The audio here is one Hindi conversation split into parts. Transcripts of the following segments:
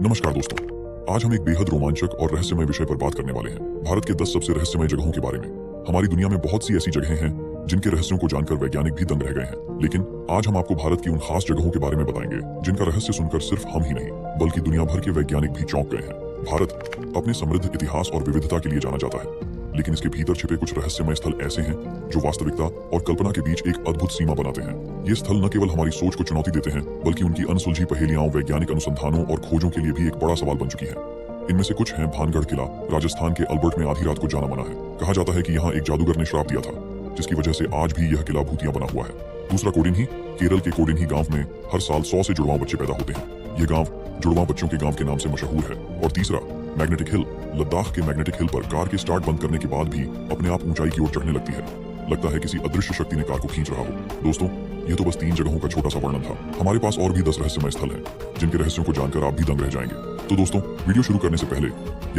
नमस्कार दोस्तों, आज हम एक बेहद रोमांचक और रहस्यमय विषय पर बात करने वाले हैं। भारत के 10 सबसे रहस्यमय जगहों के बारे में। हमारी दुनिया में बहुत सी ऐसी जगहें हैं जिनके रहस्यों को जानकर वैज्ञानिक भी दंग रह गए हैं, लेकिन आज हम आपको भारत की उन खास जगहों के बारे में बताएंगे जिनका रहस्य सुनकर सिर्फ हम ही नहीं बल्कि दुनिया भर के वैज्ञानिक भी चौंक गए हैं। भारत अपने समृद्ध इतिहास और विविधता के लिए जाना जाता है, लेकिन इसके भीतर छिपे कुछ रहस्यमय स्थल ऐसे हैं जो वास्तविकता और कल्पना के बीच एक अद्भुत सीमा बनाते हैं। ये स्थल न केवल हमारी सोच को चुनौती देते हैं, बल्कि उनकी अनसुलझी पहेलियां वैज्ञानिक अनुसंधानों और खोजों के लिए भी एक बड़ा सवाल बन चुकी है। इनमें से कुछ हैं भानगढ़ किला, राजस्थान के अल्बर्ट में आधी रात को जाना माना है। कहा जाता है कि यहाँ एक जादूगर ने श्राप दिया था, जिसकी वजह से आज भी यह किला भूतिया बना हुआ है। दूसरा कोडिन्ही, केरल के कोडिन्ही गांव में हर साल 100 से जुड़वां बच्चे पैदा होते हैं। यह गांव जुड़वां बच्चों के गांव के नाम से मशहूर है। और तीसरा मैग्नेटिक हिल, लद्दाख के मैग्नेटिक हिल पर कार के स्टार्ट बंद करने के बाद भी अपने आप ऊंचाई की ओर चढ़ने लगती है। लगता है किसी अदृश्य शक्ति ने कार को खींच रहा हो। दोस्तों, यह तो बस 3 जगहों का छोटा सा वर्णन था। हमारे पास और भी 10 रहस्यमय स्थल हैं जिनके रहस्यों को जानकर आप भी दंग रह जाएंगे। तो दोस्तों, वीडियो शुरू करने से पहले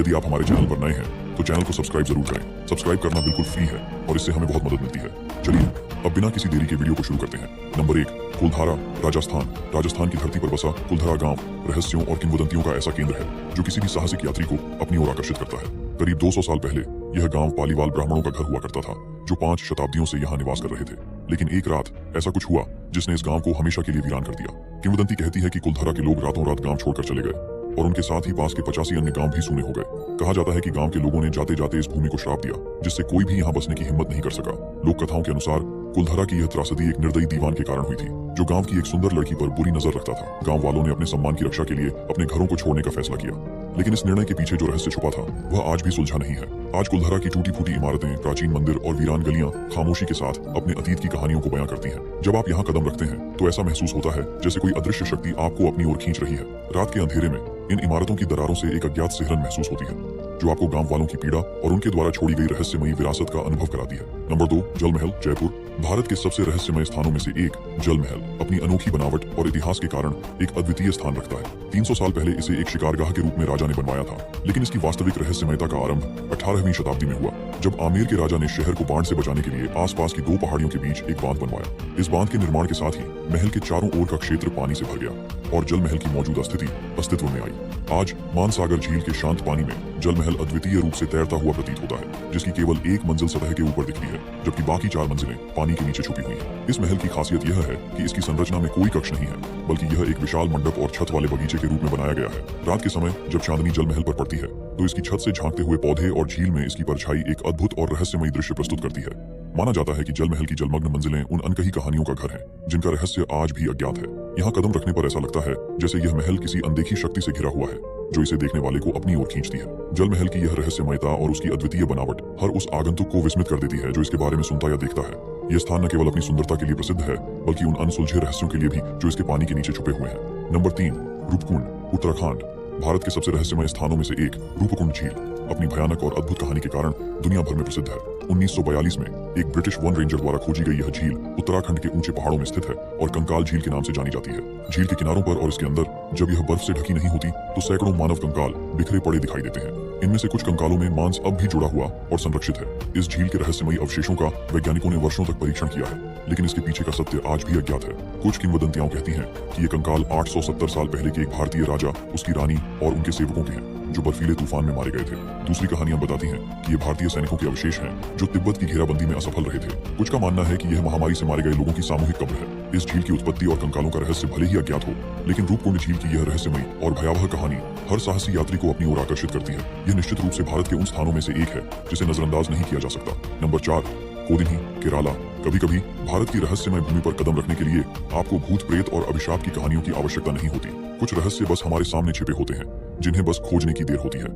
यदि आप हमारे चैनल पर नए हैं तो चैनल को सब्सक्राइब जरूर करें। सब्सक्राइब करना बिल्कुल फ्री है और इससे हमें बहुत मदद मिलती है। चलिए अब बिना किसी देरी के वीडियो को शुरू करते हैं। नंबर 1, कुलधारा, राजस्थान। राजस्थान की धरती पर बसा कुलधारा गांव रहस्यों और किंवदंतियों का ऐसा केंद्र है जो किसी भी साहसिक यात्री को अपनी ओर आकर्षित करता है। करीब 200 साल पहले यह गांव पालीवाल ब्राह्मणों का घर हुआ करता था, जो 5 शताब्दियों से यहाँ निवास कर रहे थे। लेकिन एक रात ऐसा कुछ हुआ जिसने इस गांव को हमेशा के लिए वीरान कर दिया। किंवदंती कहती है कि कुलधारा के लोग रातों रात गांव छोड़कर चले गए और उनके साथ ही पास के 85 अन्य गांव भी सूने हो गए। कहा जाता है कि गांव के लोगों ने जाते जाते इस भूमि को श्राप दिया, जिससे कोई भी यहाँ बसने की हिम्मत नहीं कर सका। लोक कथाओं के अनुसार कुलधारा की यह त्रासदी एक निर्दयी दीवान के कारण हुई थी, जो गांव की एक सुंदर लड़की पर बुरी नजर रखता था। गांव वालों ने अपने सम्मान की रक्षा के लिए अपने घरों को छोड़ने का फैसला किया, लेकिन इस निर्णय के पीछे जो रहस्य छुपा था वह आज भी सुलझा नहीं है। आज कुलधारा की टूटी फूटी इमारतें, प्राचीन मंदिर और वीरान गलियां खामोशी के साथ अपने अतीत की कहानियों को बयां करती हैं। जब आप यहाँ कदम रखते हैं तो ऐसा महसूस होता है जैसे कोई अदृश्य शक्ति आपको अपनी ओर खींच रही है। रात के अंधेरे में इन इमारतों की दरारों से एक अज्ञात सिहरन महसूस होती है, जो आपको गांव वालों की पीड़ा और उनके द्वारा छोड़ी गई रहस्यमयी विरासत का अनुभव कराती है। नंबर 2, जल महल, जयपुर। भारत के सबसे रहस्यमय स्थानों में से एक जल महल अपनी अनोखी बनावट और इतिहास के कारण एक अद्वितीय स्थान रखता है। 300 साल पहले इसे एक शिकारगाह के रूप में राजा ने बनवाया था, लेकिन इसकी वास्तविक रहस्यमयता का आरंभ 18वीं शताब्दी में हुआ, जब आमेर के राजा ने शहर को बाढ़ से बचाने के लिए आसपास की 2 पहाड़ियों के बीच एक बांध बनवाया। इस बांध के निर्माण के साथ ही महल के चारों ओर का क्षेत्र पानी से भर गया और जल महल की मौजूदा स्थिति अस्तित्व में आई। आज मानसागर झील के शांत पानी में जल महल अद्वितीय रूप से तैरता हुआ प्रतीत होता है, जिसकी केवल एक मंजिल सतह के ऊपर दिखती है, जबकि बाकी 4 मंजिलें पानी के नीचे छुपी हुई हैं। इस महल की खासियत यह है कि इसकी संरचना में कोई कक्ष नहीं है, बल्कि यह एक विशाल मंडप और छत वाले बगीचे के रूप में बनाया गया है। रात के समय जब चांदनी जल महल पर पड़ती है तो इसकी छत से झांकते हुए पौधे और झील में इसकी परछाई एक अद्भुत और रहस्यमयी दृश्य प्रस्तुत करती है। माना जाता है कि जल महल की जलमग्न मंजिलें उन अनकही कहानियों का घर है, जिनका रहस्य आज भी अज्ञात है। यहाँ कदम रखने पर ऐसा लगता है जैसे यह महल किसी अनदेखी शक्ति से घिरा हुआ है, जो इसे देखने वाले को अपनी ओर खींचती है। जल महल की यह रहस्यमयता और उसकी अद्वितीय बनावट हर उस आगंतुक को विस्मित कर देती है जो इसके बारे में सुनता या देखता है। यह स्थान न केवल अपनी सुंदरता के लिए प्रसिद्ध है, बल्कि उन अनसुलझे रहस्यों के लिए भी जो इसके पानी के नीचे छुपे हुए हैं। नंबर 3, रूपकुंड, उत्तराखंड। भारत के सबसे रहस्यमय स्थानों में से एक रूपकुंड झील अपनी भयानक और अद्भुत कहानी के कारण दुनिया भर में प्रसिद्ध है। 1942 में एक ब्रिटिश वन रेंजर द्वारा खोजी गई यह झील उत्तराखंड के ऊंचे पहाड़ों में स्थित है और कंकाल झील के नाम से जानी जाती है। झील के किनारों पर और इसके अंदर जब यह बर्फ से ढकी नहीं होती तो सैकड़ों मानव कंकाल बिखरे पड़े दिखाई देते हैं। इनमें से कुछ कंकालों में मांस अब भी जुड़ा हुआ और संरक्षित है। इस झील के रहस्यमयी अवशेषों का वैज्ञानिकों ने वर्षों तक परीक्षण किया है, लेकिन इसके पीछे का सत्य आज भी अज्ञात है। कुछ किंवदंतियां कहती हैं कि ये कंकाल 870 साल पहले के एक भारतीय राजा, उसकी रानी और उनके सेवकों के हैं, जो बर्फीले तूफान में मारे गए थे। दूसरी कहानियां बताती हैं कि ये भारतीय सैनिकों के अवशेष हैं जो तिब्बत की घेराबंदी में असफल रहे थे। कुछ का मानना है कि यह महामारी से मारे गए लोगों की सामूहिक कब्र है। इस झील की उत्पत्ति और कंकालों का रहस्य भले ही अज्ञात हो, लेकिन रूपकुंड झील की यह रहस्यमयी और भयावह कहानी हर साहसी यात्री को अपनी ओर आकर्षित करती है। यह निश्चित रूप से भारत के उन स्थानों में से एक है जिसे नजरअंदाज नहीं किया जा सकता। नंबर 4, कोडिन्ही, केरला। कभी कभी भारत की रहस्यमय भूमि पर कदम रखने के लिए आपको भूत प्रेत और अभिशाप की कहानियों की आवश्यकता नहीं होती। कुछ रहस्य बस हमारे सामने छिपे होते हैं, जिन्हें बस खोजने की देर होती है।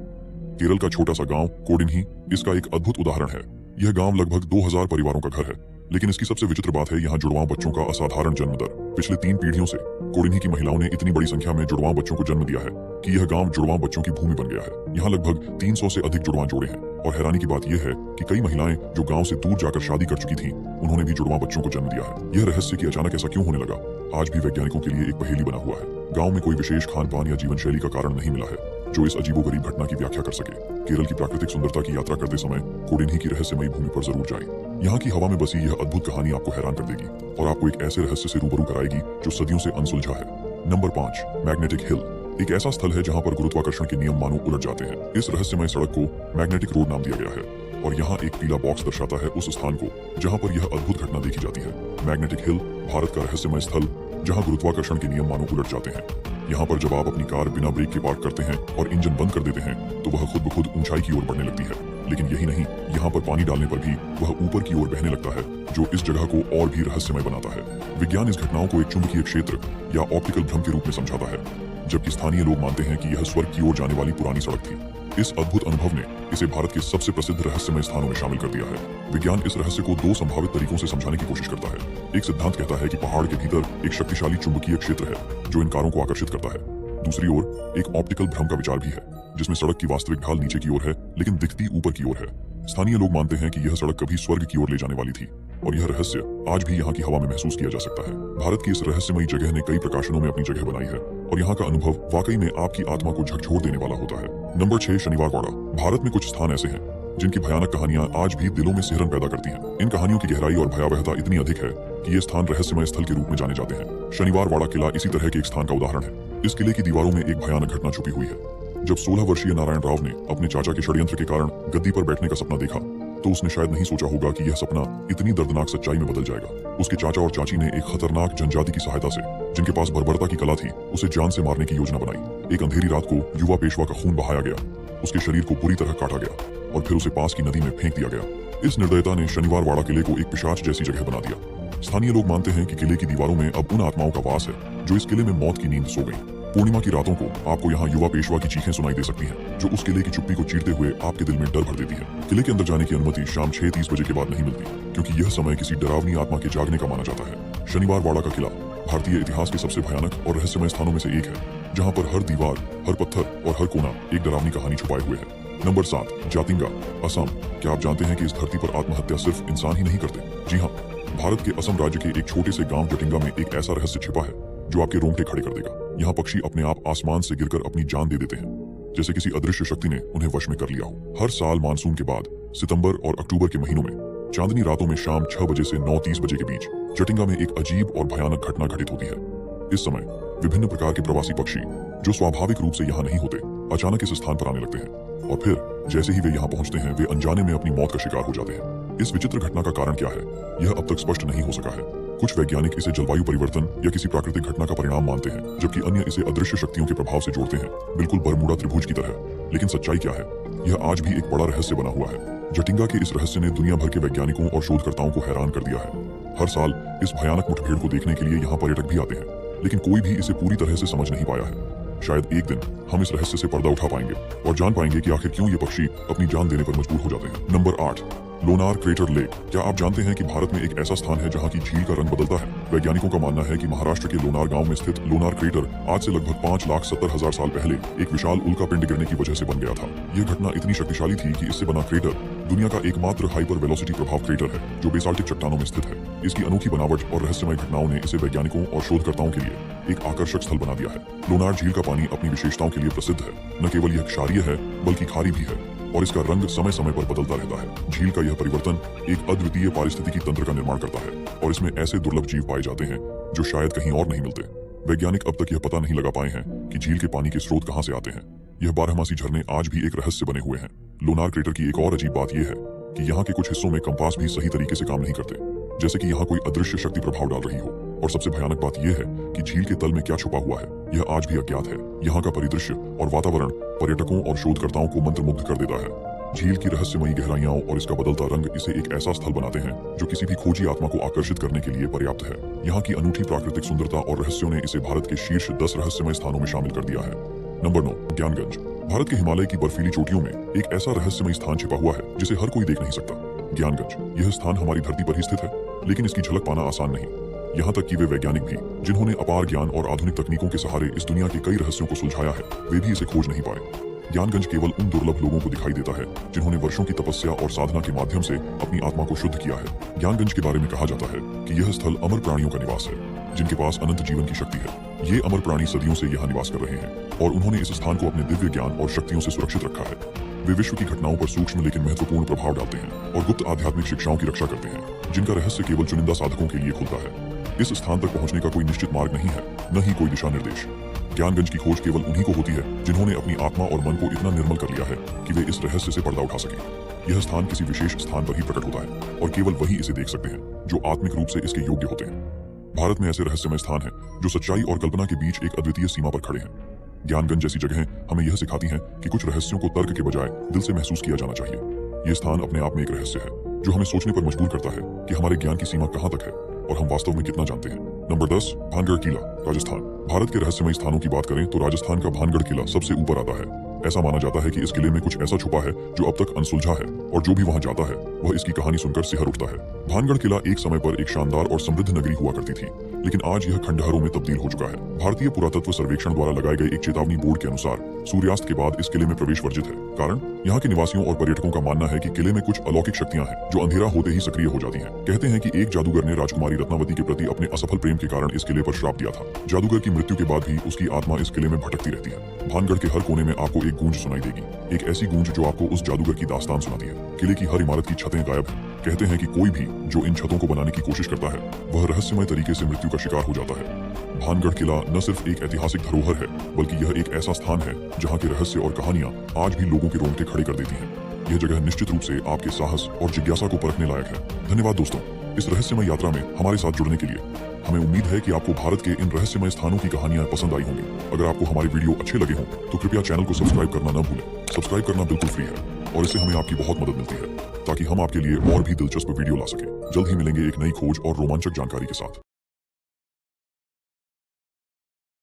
केरल का छोटा सा गांव कोडिन्ही इसका एक अद्भुत उदाहरण है। यह गांव लगभग 2000 परिवारों का घर है, लेकिन इसकी सबसे विचित्र बात है यहाँ जुड़वां बच्चों का असाधारण जन्म दर। पिछले 3 पीढ़ियों से कोडिन्ही की महिलाओं ने इतनी बड़ी संख्या में जुड़वां बच्चों को जन्म दिया है कि यह गांव जुड़वां बच्चों की भूमि बन गया है। यहाँ लगभग 300 से अधिक जुड़वां जोड़े हैं और हैरानी की बात यह है कि कई महिलाएं जो गांव से दूर जाकर शादी कर चुकी थीं, उन्होंने भी जुड़वां बच्चों को जन्म दिया है। यह रहस्य कि अचानक ऐसा क्यों होने लगा, आज भी वैज्ञानिकों के लिए एक पहेली बना हुआ है। गांव में कोई विशेष खान पान या जीवन शैली का कारण नहीं मिला है जो इस अजीबोगरीब घटना की व्याख्या कर सके। केरल की प्राकृतिक सुंदरता की यात्रा करते समय कोडिन्ही की रहस्यमयी भूमि पर जरूर जाएं। यहाँ की हवा में बसी यह अद्भुत कहानी आपको हैरान कर देगी और आपको एक ऐसे रहस्य से रूबरू कराएगी जो सदियों से अनसुलझा है। Number 5, magnetic hill. एक ऐसा स्थल है जहां पर गुरुत्वाकर्षण के नियम मानो उलट जाते हैं। इस रहस्यमय सड़क को मैग्नेटिक रोड नाम दिया गया है और यहाँ एक पीला बॉक्स दर्शाता है उस स्थान को जहां पर यह अद्भुत घटना देखी जाती है। मैग्नेटिक हिल, भारत का रहस्यमय स्थल जहां गुरुत्वाकर्षण के नियम मानो उलट जाते हैं। यहाँ पर जब आप अपनी कार बिना ब्रेक के पार्क करते हैं और इंजन बंद कर देते हैं तो वह खुद ब खुद ऊंचाई की ओर बढ़ने लगती है। लेकिन यही नहीं, यहाँ पर पानी डालने पर भी वह ऊपर की ओर बहने लगता है, जो इस जगह को और भी रहस्यमय बनाता है। विज्ञान इस घटनाओं को एक चुंबकीय क्षेत्र या ऑप्टिकल भ्रम के रूप में समझाता है, जबकि स्थानीय लोग मानते हैं कि यह स्वर्ग की ओर जाने वाली पुरानी सड़क थी। इस अद्भुत अनुभव ने इसे भारत के सबसे प्रसिद्ध रहस्यमय स्थानों में शामिल कर दिया है। विज्ञान इस रहस्य को दो संभावित तरीकों से समझाने की कोशिश करता है। एक सिद्धांत कहता है कि पहाड़ के भीतर एक शक्तिशाली चुंबकीय क्षेत्र है जो इन कारों को आकर्षित करता है। दूसरी ओर एक ऑप्टिकल भ्रम का विचार भी है, जिसमें सड़क की वास्तविक ढाल नीचे की ओर है लेकिन दिखती ऊपर की ओर है। स्थानीय लोग मानते हैं कि यह सड़क कभी स्वर्ग की ओर ले जाने वाली थी और यह रहस्य आज भी यहाँ की हवा में महसूस किया जा सकता है। भारत की इस रहस्यमयी जगह ने कई प्रकाशनों में अपनी जगह बनाई है और यहाँ का अनुभव वाकई में आपकी आत्मा को झकझोर देने वाला होता है। नंबर 6, शनिवार वाड़ा। भारत में कुछ स्थान ऐसे हैं जिनकी भयानक कहानियां आज भी दिलों में सिहरन पैदा करती हैं। इन कहानियों की गहराई और भयावहता इतनी अधिक है कि ये स्थान रहस्यमय स्थल के रूप में जाने जाते हैं। शनिवार वाड़ा किला इसी तरह के एक स्थान का उदाहरण है। इस किले की दीवारों में एक भयानक घटना छुपी हुई है। जब 16 वर्षीय नारायण राव ने अपने चाचा के षड्यंत्र के कारण गद्दी पर बैठने का सपना देखा तो उसने शायद नहीं सोचा होगा कि यह सपना इतनी दर्दनाक सच्चाई में बदल जाएगा। उसके चाचा और चाची ने एक खतरनाक जनजाति की सहायता से, जिनके पास बर्बरता की कला थी, उसे जान से मारने की योजना बनाई। एक अंधेरी रात को युवा पेशवा का खून बहाया गया, उसके शरीर को बुरी तरह काटा गया और फिर उसे पास की नदी में फेंक दिया गया। इस निर्दयता ने शनिवार वाड़ा किले को एक पिशाच जैसी जगह बना दिया। स्थानीय लोग मानते हैं कि किले की दीवारों में अब उन आत्माओं का वास है जो इस किले में मौत की नींद सो गई। पूर्णिमा की रातों को आपको यहाँ युवा पेशवा की चीखें सुनाई दे सकती हैं, जो उस किले की चुप्पी को चीरते हुए आपके दिल में डर भर देती है। किले के अंदर जाने की अनुमति शाम 6:30 बजे के बाद नहीं मिलती, क्योंकि यह समय किसी डरावनी आत्मा के जागने का माना जाता है। शनिवार वाड़ा का किला भारतीय इतिहास के सबसे भयानक और रहस्यमय स्थानों में से एक है, जहाँ पर हर दीवार, हर पत्थर और हर कोना एक डरावनी कहानी छुपाए हुए है। नंबर 7, जातिंगा, असम। क्या आप जानते हैं कि इस धरती पर आत्महत्या सिर्फ इंसान ही नहीं करते? जी हाँ, भारत के असम राज्य के एक छोटे से गांव जटिंगा में एक ऐसा रहस्य छिपा है जो आपके रोंगटे खड़े कर देगा। यहाँ पक्षी अपने आप आसमान से गिरकर अपनी जान दे देते हैं, जैसे किसी अदृश्य शक्ति ने उन्हें वश में कर लिया हो। हर साल मानसून के बाद सितंबर और अक्टूबर के महीनों में चांदनी रातों में शाम 6 बजे से 9:30 बजे के बीच जटिंगा में एक अजीब और भयानक घटना घटित होती है। इस समय विभिन्न प्रकार के प्रवासी पक्षी, जो स्वाभाविक रूप से यहाँ नहीं होते, अचानक इस स्थान पर आने लगते हैं और फिर जैसे ही वे यहाँ पहुँचते हैं, वे अनजाने में अपनी मौत का शिकार हो जाते हैं। इस विचित्र घटना का कारण क्या है, यह अब तक स्पष्ट नहीं हो सका है। कुछ वैज्ञानिक इसे जलवायु परिवर्तन या किसी प्राकृतिक घटना का परिणाम मानते हैं, जबकि अन्य इसे अदृश्य शक्तियों के प्रभाव से जोड़ते हैं, बिल्कुल बरमूडा त्रिभुज की तरह। लेकिन सच्चाई क्या है, यह आज भी एक बड़ा रहस्य बना हुआ है। जटिंगा के इस रहस्य ने दुनिया भर के वैज्ञानिकों और शोधकर्ताओं को हैरान कर दिया है। हर साल इस भयानक मुठभेड़ को देखने के लिए यहाँ पर्यटक भी आते हैं, लेकिन कोई भी इसे पूरी तरह से समझ नहीं पाया है। शायद एक दिन हम इस रहस्य से पर्दा उठा पाएंगे और जान पाएंगे कि आखिर क्यों ये पक्षी अपनी जान देने पर मजबूर हो जाते हैं। Number 8, Lonar crater lake. क्या आप जानते हैं कि भारत में एक ऐसा स्थान है जहां की झील का रंग बदलता है? वैज्ञानिकों का मानना है कि महाराष्ट्र के लोनार गांव में स्थित लोनार क्रेटर आज से लगभग 5,70,000 साल पहले एक विशाल उल्कापिंड गिरने की वजह से बन गया था। यह घटना इतनी शक्तिशाली थी कि इससे बना क्रेटर दुनिया का एकमात्र हाइपर वेलोसिटी प्रभाव क्रेटर है, जो बेसाल्टिक चट्टानों में स्थित है। इसकी अनोखी बनावट और रहस्यमय घटनाओं ने इसे वैज्ञानिकों और शोधकर्ताओं के लिए एक आकर्षक स्थल बना दिया है। लोनार झील का पानी अपनी विशेषताओं के लिए प्रसिद्ध है। न केवल यह क्षारीय है, बल्कि खारी भी है और इसका रंग समय समय पर बदलता रहता है। झील का यह परिवर्तन एक अद्वितीय पारिस्थितिकी तंत्र का निर्माण करता है और इसमें ऐसे दुर्लभ जीव पाए जाते हैं जो शायद कहीं और नहीं मिलते। वैज्ञानिक अब तक यह पता नहीं लगा पाए हैं कि झील के पानी के स्रोत कहां से आते हैं। यह बारहमासी झरने आज भी एक रहस्य बने हुए हैं। लोनार क्रेटर की एक और अजीब बात यह है कि यहाँ के कुछ हिस्सों में कंपास भी सही तरीके से काम नहीं करते, जैसे कि यहाँ कोई अदृश्य शक्ति प्रभाव डाल रही हो। और सबसे भयानक बात यह है कि झील के तल में क्या छुपा हुआ है, यह आज भी अज्ञात है। यहाँ का परिदृश्य और वातावरण पर्यटकों और शोधकर्ताओं को मंत्रमुग्ध कर देता है। झील की रहस्यमयी गहराइयां और इसका बदलता रंग इसे एक ऐसा स्थल बनाते हैं जो किसी भी खोजी आत्मा को आकर्षित करने के लिए पर्याप्त है। यहाँ की अनूठी प्राकृतिक सुंदरता और रहस्यों ने इसे भारत के शीर्ष 10 रहस्यमय स्थानों में शामिल कर दिया है। नंबर 9, ज्ञानगंज। भारत के हिमालय की बर्फीली चोटियों में एक ऐसा रहस्यमय स्थान छिपा हुआ है जिसे हर कोई देख नहीं सकता। ज्ञानगंज। यह स्थान हमारी धरती पर ही स्थित है, लेकिन इसकी झलक पाना आसान नहीं। यहाँ तक कि वे वैज्ञानिक भी, जिन्होंने अपार ज्ञान और आधुनिक तकनीकों के सहारे इस दुनिया के कई रहस्यों को सुलझाया है, वे भी इसे खोज नहीं पाए। ज्ञानगंज केवल उन दुर्लभ लोगों को दिखाई देता है जिन्होंने वर्षों की तपस्या और साधना के माध्यम से अपनी आत्मा को शुद्ध किया है। ज्ञानगंज के बारे में कहा जाता है कि यह स्थल अमर प्राणियों का निवास है, जिनके पास अनंत जीवन की शक्ति है। ये अमर प्राणी सदियों से यहाँ निवास कर रहे हैं और उन्होंने इस स्थान को अपने दिव्य ज्ञान और शक्तियों से सुरक्षित रखा है। वे विश्व की घटनाओं पर सूक्ष्म लेकिन महत्वपूर्ण प्रभाव डालते हैं और गुप्त आध्यात्मिक शिक्षाओं की रक्षा करते हैं, जिनका रहस्य केवल चुनिंदा साधकों के लिए खुलता है। इस स्थान तक पहुंचने का कोई निश्चित मार्ग नहीं है, न ही कोई दिशा निर्देश। ज्ञानगंज की खोज केवल उन्हीं को होती है जिन्होंने अपनी आत्मा और मन को इतना निर्मल कर लिया है कि वे इस रहस्य से पर्दा उठा सकें। यह स्थान किसी विशेष स्थान पर ही प्रकट होता है और केवल वही इसे देख सकते हैं जो आत्मिक रूप से इसके योग्य होते हैं। भारत में ऐसे रहस्यमय स्थान हैं जो सच्चाई और कल्पना के बीच एक अद्वितीय सीमा पर खड़े हैं। ज्ञानगंज जैसी जगहें हमें यह सिखाती हैं कि कुछ रहस्यों को तर्क के बजाय दिल से महसूस किया जाना चाहिए। यह स्थान अपने आप में एक रहस्य है जो हमें सोचने पर मजबूर करता है कि हमारे ज्ञान की सीमा कहां तक है और हम वास्तव में कितना जानते हैं। नंबर 10, भानगढ़ किला, राजस्थान। भारत के रहस्यमय स्थानों की बात करें तो राजस्थान का भानगढ़ किला सबसे ऊपर आता है। ऐसा माना जाता है कि इस किले में कुछ ऐसा छुपा है जो अब तक अनसुलझा है और जो भी वहां जाता है वह इसकी कहानी सुनकर सिहर उठता है। भानगढ़ किला एक समय पर एक शानदार और समृद्ध नगरी हुआ करती थी, लेकिन आज यह खंडहरों में तब्दील हो चुका है। भारतीय पुरातत्व सर्वेक्षण द्वारा लगाए गए एक चेतावनी बोर्ड के अनुसार सूर्यास्त के बाद इस किले में प्रवेश वर्जित है। कारण यहाँ के निवासियों और पर्यटकों का मानना है कि किले में कुछ अलौकिक शक्तियां हैं जो अंधेरा होते ही सक्रिय हो जाती हैं। कहते हैं कि एक जादूगर ने राजकुमारी रत्नावती के प्रति अपने असफल प्रेम के कारण इस किले पर श्राप दिया था। जादूगर की मृत्यु के बाद भी उसकी आत्मा इस किले में भटकती रहती है। भानगढ़ के हर कोने में आपको एक गूंज सुनाई देगी, एक ऐसी गूंज जो आपको उस जादूगर की दास्तान सुनाती है। किले की हर इमारत की छतें गायब हैं। कहते हैं कि कोई भी जो इन छतों को बनाने की कोशिश करता है वह रहस्यमय तरीके से मृत्यु का शिकार हो जाता है। भानगढ़ किला न सिर्फ एक ऐतिहासिक धरोहर है बल्कि यह एक ऐसा स्थान है जहाँ के रहस्य और कहानियां आज भी लोगों के रोंगटे खड़े कर देती हैं। यह जगह निश्चित रूप से आपके साहस और जिज्ञासा को परखने लायक है। धन्यवाद दोस्तों, इस रहस्यमय यात्रा में हमारे साथ जुड़ने के लिए। हमें उम्मीद है कि आपको भारत के इन रहस्यमय स्थानों की कहानियां पसंद आई होंगी। अगर आपको हमारे वीडियो अच्छे लगे हों तो कृपया चैनल को सब्सक्राइब करना न भूलें। सब्सक्राइब करना बिल्कुल फ्री है और इससे हमें आपकी बहुत मदद मिलती है ताकि हम आपके लिए और भी दिलचस्प वीडियो ला सकें। जल्द ही मिलेंगे एक नई खोज और रोमांचक जानकारी के साथ।